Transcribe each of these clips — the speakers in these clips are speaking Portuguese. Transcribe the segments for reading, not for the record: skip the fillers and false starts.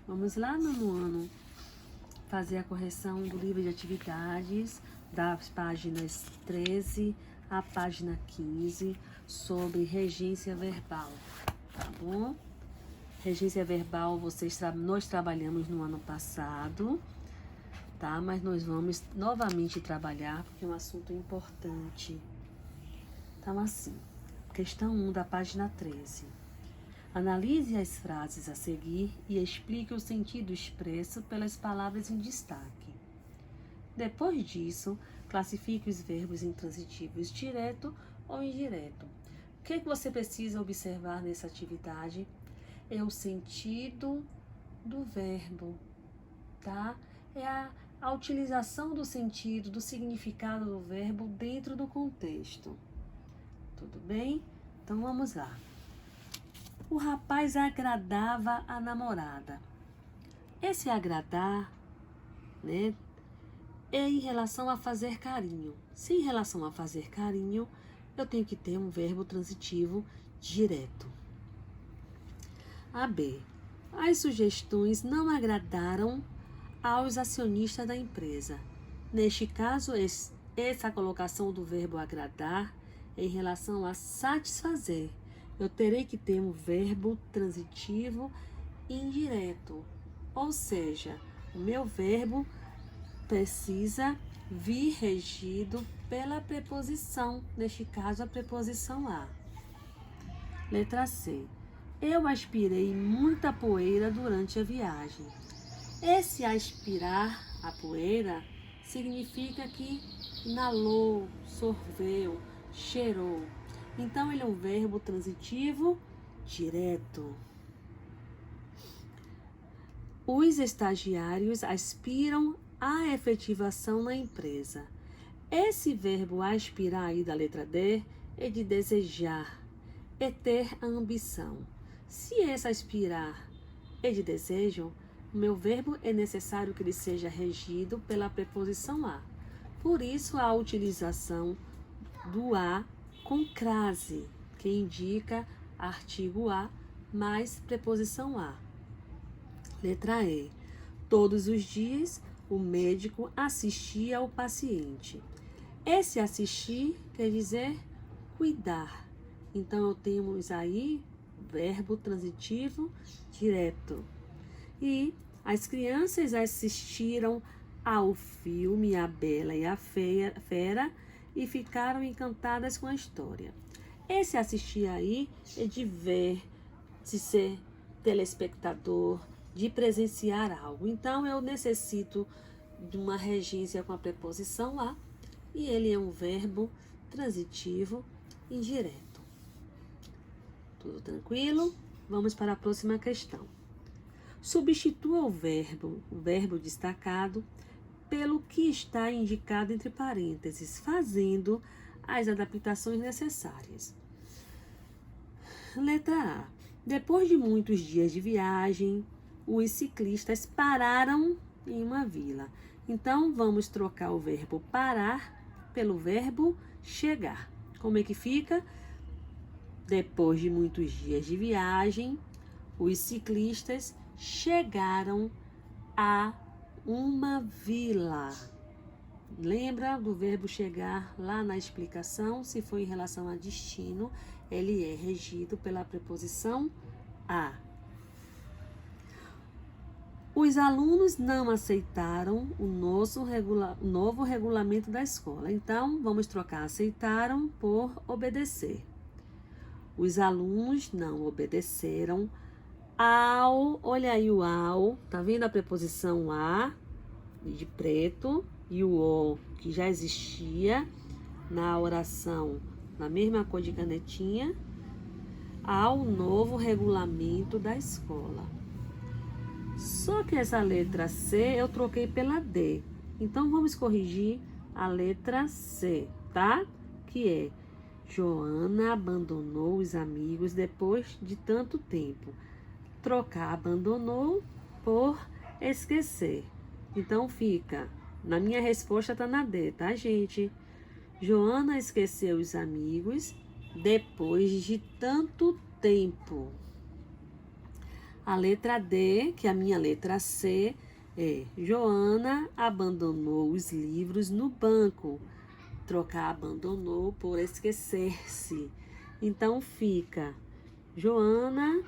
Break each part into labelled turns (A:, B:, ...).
A: Vamos lá no ano fazer a correção do livro de atividades das páginas 13 à página 15 sobre regência verbal, tá bom? Regência verbal nós trabalhamos no ano passado, tá? Mas nós vamos novamente trabalhar porque é um assunto importante. Então, assim, questão 1 da página 13. Analise as frases a seguir e explique o sentido expresso pelas palavras em destaque. Depois disso, classifique os verbos intransitivos direto ou indireto. O que você precisa observar nessa atividade é o sentido do verbo, tá? É a utilização do sentido, do significado do verbo dentro do contexto. Tudo bem? Então vamos lá. O rapaz agradava a namorada. Esse agradar, né, é em relação a fazer carinho. Se em relação a fazer carinho, eu tenho que ter um verbo transitivo direto. A B. As sugestões não agradaram aos acionistas da empresa. Neste caso, essa colocação do verbo agradar é em relação a satisfazer. Eu terei que ter um verbo transitivo indireto, ou seja, o meu verbo precisa vir regido pela preposição, neste caso a preposição a. Letra C. Eu aspirei muita poeira durante a viagem. Esse aspirar a poeira significa que inalou, sorveu, cheirou. Então, ele é um verbo transitivo direto. Os estagiários aspiram à efetivação na empresa. Esse verbo aspirar aí da letra D é de desejar, é ter a ambição. Se esse aspirar é de desejo, o meu verbo é necessário que ele seja regido pela preposição a. Por isso, a utilização do a com crase, que indica artigo a mais preposição a. Letra E. Todos os dias, o médico assistia ao paciente. Esse assistir quer dizer cuidar. Então, temos aí verbo transitivo direto. E as crianças assistiram ao filme A Bela e a Fera e ficaram encantadas com a história. Esse assistir aí é de ver, de ser telespectador, de presenciar algo. Então, eu necessito de uma regência com a preposição a e ele é um verbo transitivo indireto. Tudo tranquilo? Vamos para a próxima questão. Substitua o verbo destacado, pelo que está indicado entre parênteses, fazendo as adaptações necessárias. Letra A. Depois de muitos dias de viagem, os ciclistas pararam em uma vila. Então, vamos trocar o verbo parar pelo verbo chegar. Como é que fica? Depois de muitos dias de viagem, os ciclistas chegaram a uma vila. Lembra do verbo chegar lá na explicação? Se for em relação a destino, ele é regido pela preposição a. Os alunos não aceitaram o novo regulamento da escola. Então, vamos trocar aceitaram por obedecer. Os alunos não obedeceram ao, olha aí o ao, tá vendo a preposição a, de preto, e o o, que já existia na oração, na mesma cor de canetinha, ao novo regulamento da escola. Só que essa letra C eu troquei pela D. Então, vamos corrigir a letra C, tá? Que é: Joana abandonou os amigos depois de tanto tempo. Trocar abandonou por esquecer. Então, fica. Na minha resposta tá na D, tá, gente? Joana esqueceu os amigos depois de tanto tempo. A letra D, que é a minha letra C, é Joana abandonou os livros no banco. Trocar abandonou por esquecer-se. Então fica Joana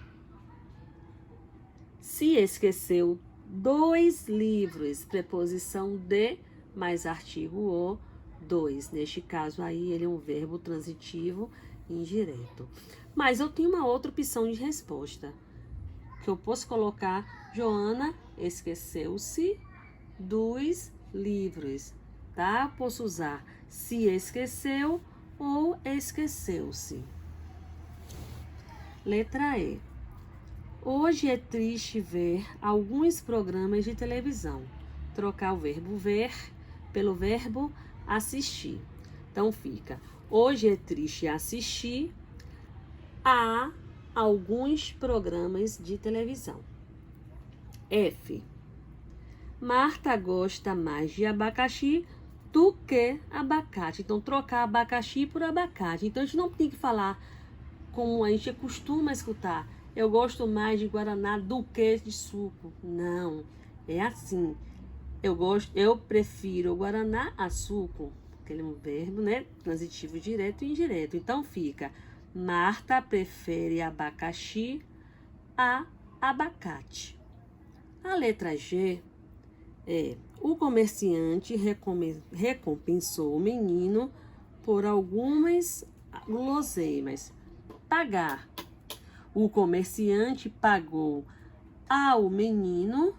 A: se esqueceu dos livros. Preposição de mais artigo o, dois. Neste caso aí, ele é um verbo transitivo indireto. Mas eu tenho uma outra opção de resposta, que eu posso colocar Joana esqueceu-se dos livros, tá? Posso usar se esqueceu ou esqueceu-se. Letra E. Hoje é triste ver alguns programas de televisão. Trocar o verbo ver pelo verbo assistir. Então fica, hoje é triste assistir a alguns programas de televisão. F. Marta gosta mais de abacaxi do que abacate. Então, trocar abacaxi por abacate. Então, a gente não tem que falar como a gente costuma escutar. Eu gosto mais de guaraná do que de suco. Não, é assim. Eu prefiro o guaraná a suco, porque ele é um verbo, né? Transitivo direto e indireto. Então, fica, Marta prefere abacaxi a abacate. A letra G é, o comerciante recompensou o menino por algumas guloseimas. Pagar. O comerciante pagou ao menino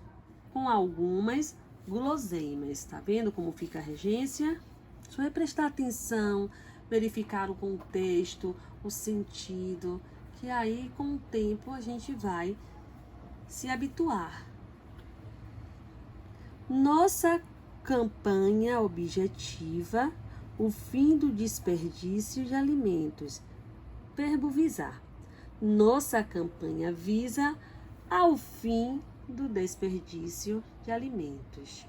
A: com algumas guloseimas. Tá vendo como fica a regência? Só é prestar atenção, verificar o contexto, o sentido, que aí com o tempo a gente vai se habituar. Nossa campanha objetiva o fim do desperdício de alimentos. Verbo visar. Nossa campanha visa ao fim do desperdício de alimentos.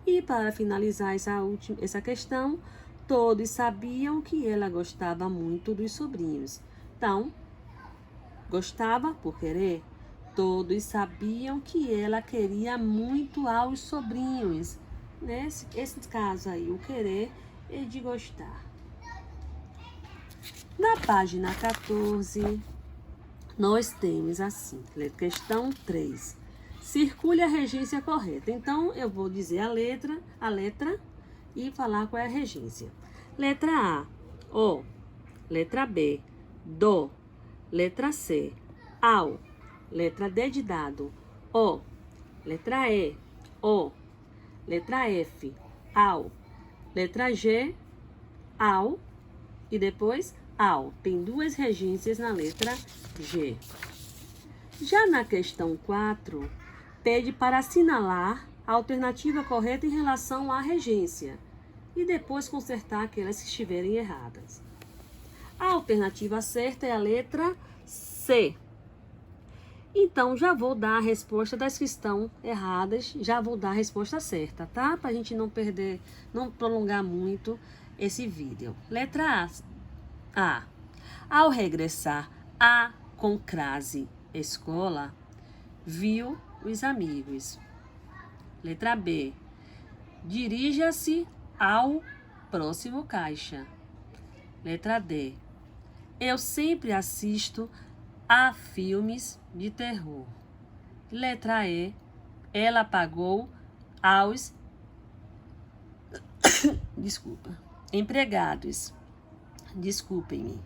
A: E para finalizar essa questão, todos sabiam que ela gostava muito dos sobrinhos. Então, gostava por querer. Todos sabiam que ela queria muito aos sobrinhos. Esse caso aí, o querer é de gostar. Na página 14, nós temos assim, questão 3. Circule a regência correta. Então, eu vou dizer a letra e falar qual é a regência. Letra A, O. Letra B, do. Letra C, ao. Letra D de dado, O. Letra E, O. Letra F, ao. Letra G, ao. E depois, ao. Tem duas regências na letra G. Já na questão 4, pede para assinalar a alternativa correta em relação à regência e depois consertar aquelas que estiverem erradas. A alternativa certa é a letra C. Então, já vou dar a resposta das que estão erradas, já vou dar a resposta certa, tá? Para a gente não perder, não prolongar muito esse vídeo. Letra A. Ao regressar à concrase escola, viu os amigos. Letra B. Dirija-se ao próximo caixa. Letra D. Eu sempre assisto a filmes de terror. Letra E. Ela pagou aos empregados. Desculpem-me.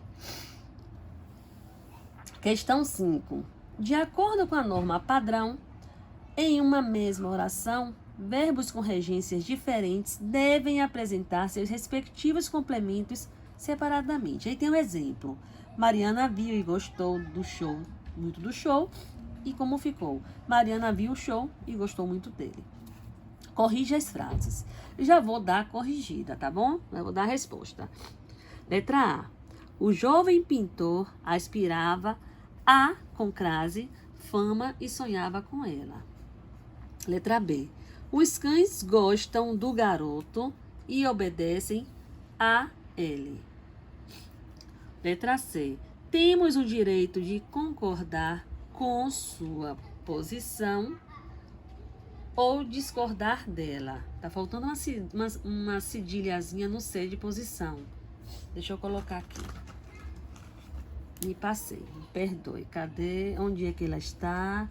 A: Questão 5. De acordo com a norma padrão, em uma mesma oração, verbos com regências diferentes devem apresentar seus respectivos complementos separadamente. Aí tem um exemplo. Mariana viu e gostou do show, muito do show. E como ficou? Mariana viu o show e gostou muito dele. Corrija as frases. Já vou dar a corrigida, tá bom? Eu vou dar a resposta. Letra A. O jovem pintor aspirava a concrase fama e sonhava com ela. Letra B. Os cães gostam do garoto e obedecem a ele. Letra C. Temos o direito de concordar com sua preposição ou discordar dela. Tá faltando uma cedilhazinha no C de posição. Deixa eu colocar aqui. Me passei, me perdoe. Cadê? Onde é que ela está?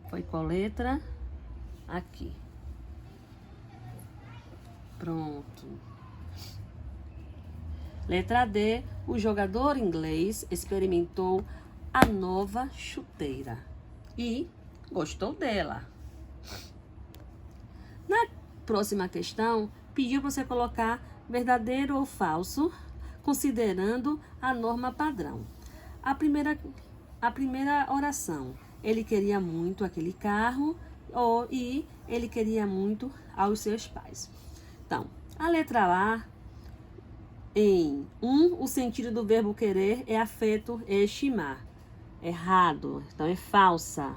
A: Foi qual letra? Aqui. Pronto. Letra D. O jogador inglês experimentou a nova chuteira e gostou dela. Na próxima questão, pediu para você colocar verdadeiro ou falso, considerando a norma padrão. A primeira oração, ele queria muito aquele carro e ele queria muito aos seus pais. Então, a letra A, em 1, o sentido do verbo querer é afeto e estimar. Errado, então é falsa.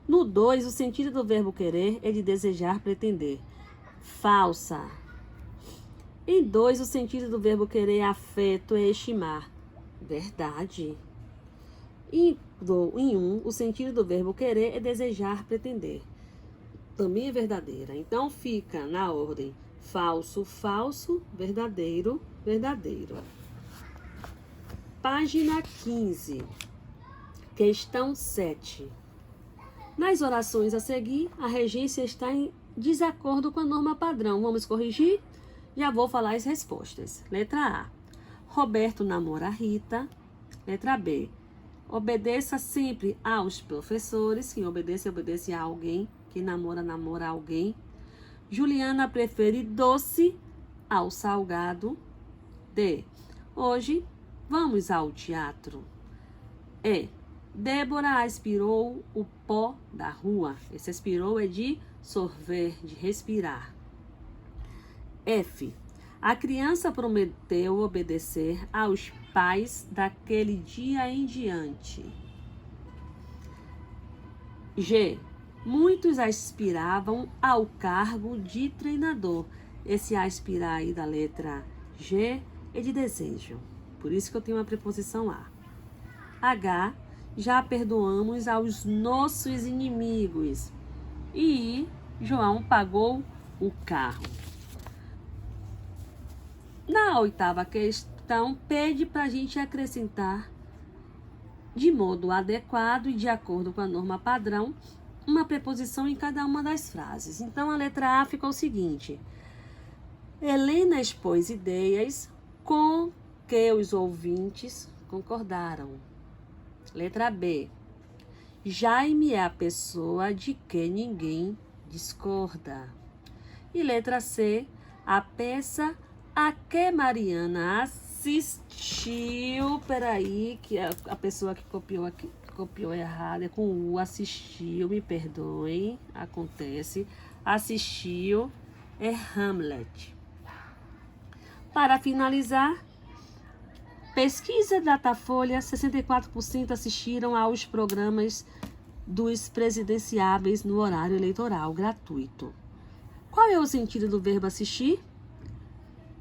A: No 2, o sentido do verbo querer é de desejar, pretender. Falsa. Em 2, o sentido do verbo querer é afeto e estimar. Verdade. Em 1, o sentido do verbo querer é desejar, pretender. Também é verdadeira. Então, fica na ordem falso, falso, verdadeiro, verdadeiro. Página 15. Questão 7. Nas orações a seguir, a regência está em desacordo com a norma padrão. Vamos corrigir? Já vou falar as respostas. Letra A. Roberto namora Rita. Letra B. Obedeça sempre aos professores. Quem obedece, obedece a alguém. Quem namora, namora alguém. Juliana prefere doce ao salgado. D. Hoje vamos ao teatro. E. Débora aspirou o pó da rua. Esse aspirou é de sorver, de respirar. F. A criança prometeu obedecer aos pais daquele dia em diante. G. Muitos aspiravam ao cargo de treinador. Esse aspirar aí da letra G é de desejo. Por isso que eu tenho uma preposição A. H. Já perdoamos aos nossos inimigos. E João pagou o carro. Na 8ª questão, pede para a gente acrescentar de modo adequado e de acordo com a norma padrão uma preposição em cada uma das frases. Então, a letra A ficou o seguinte. Helena expôs ideias com que os ouvintes concordaram. Letra B. Jaime é a pessoa de que ninguém discorda. E letra C. A peça a que Mariana assistiu. Peraí, que a pessoa que copiou aqui copiou errado. É com U. Assistiu, me perdoem. Acontece. Assistiu é Hamlet. Para finalizar, pesquisa Datafolha, 64% assistiram aos programas dos presidenciáveis no horário eleitoral gratuito. Qual é o sentido do verbo assistir?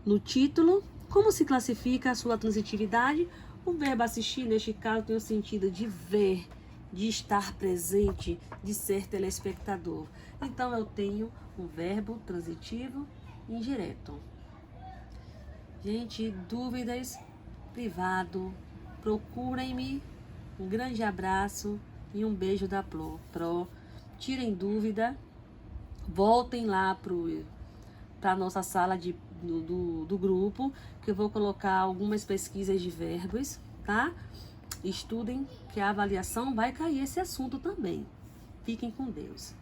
A: No título, como se classifica a sua transitividade? O verbo assistir, neste caso, tem o sentido de ver, de estar presente, de ser telespectador. Então, eu tenho um verbo transitivo indireto. Gente, dúvidas? Privado, procurem-me. Um grande abraço e um beijo da Pro. Tirem dúvida, voltem lá para a nossa sala do grupo, que eu vou colocar algumas pesquisas de verbos, tá? Estudem, que a avaliação vai cair esse assunto também. Fiquem com Deus.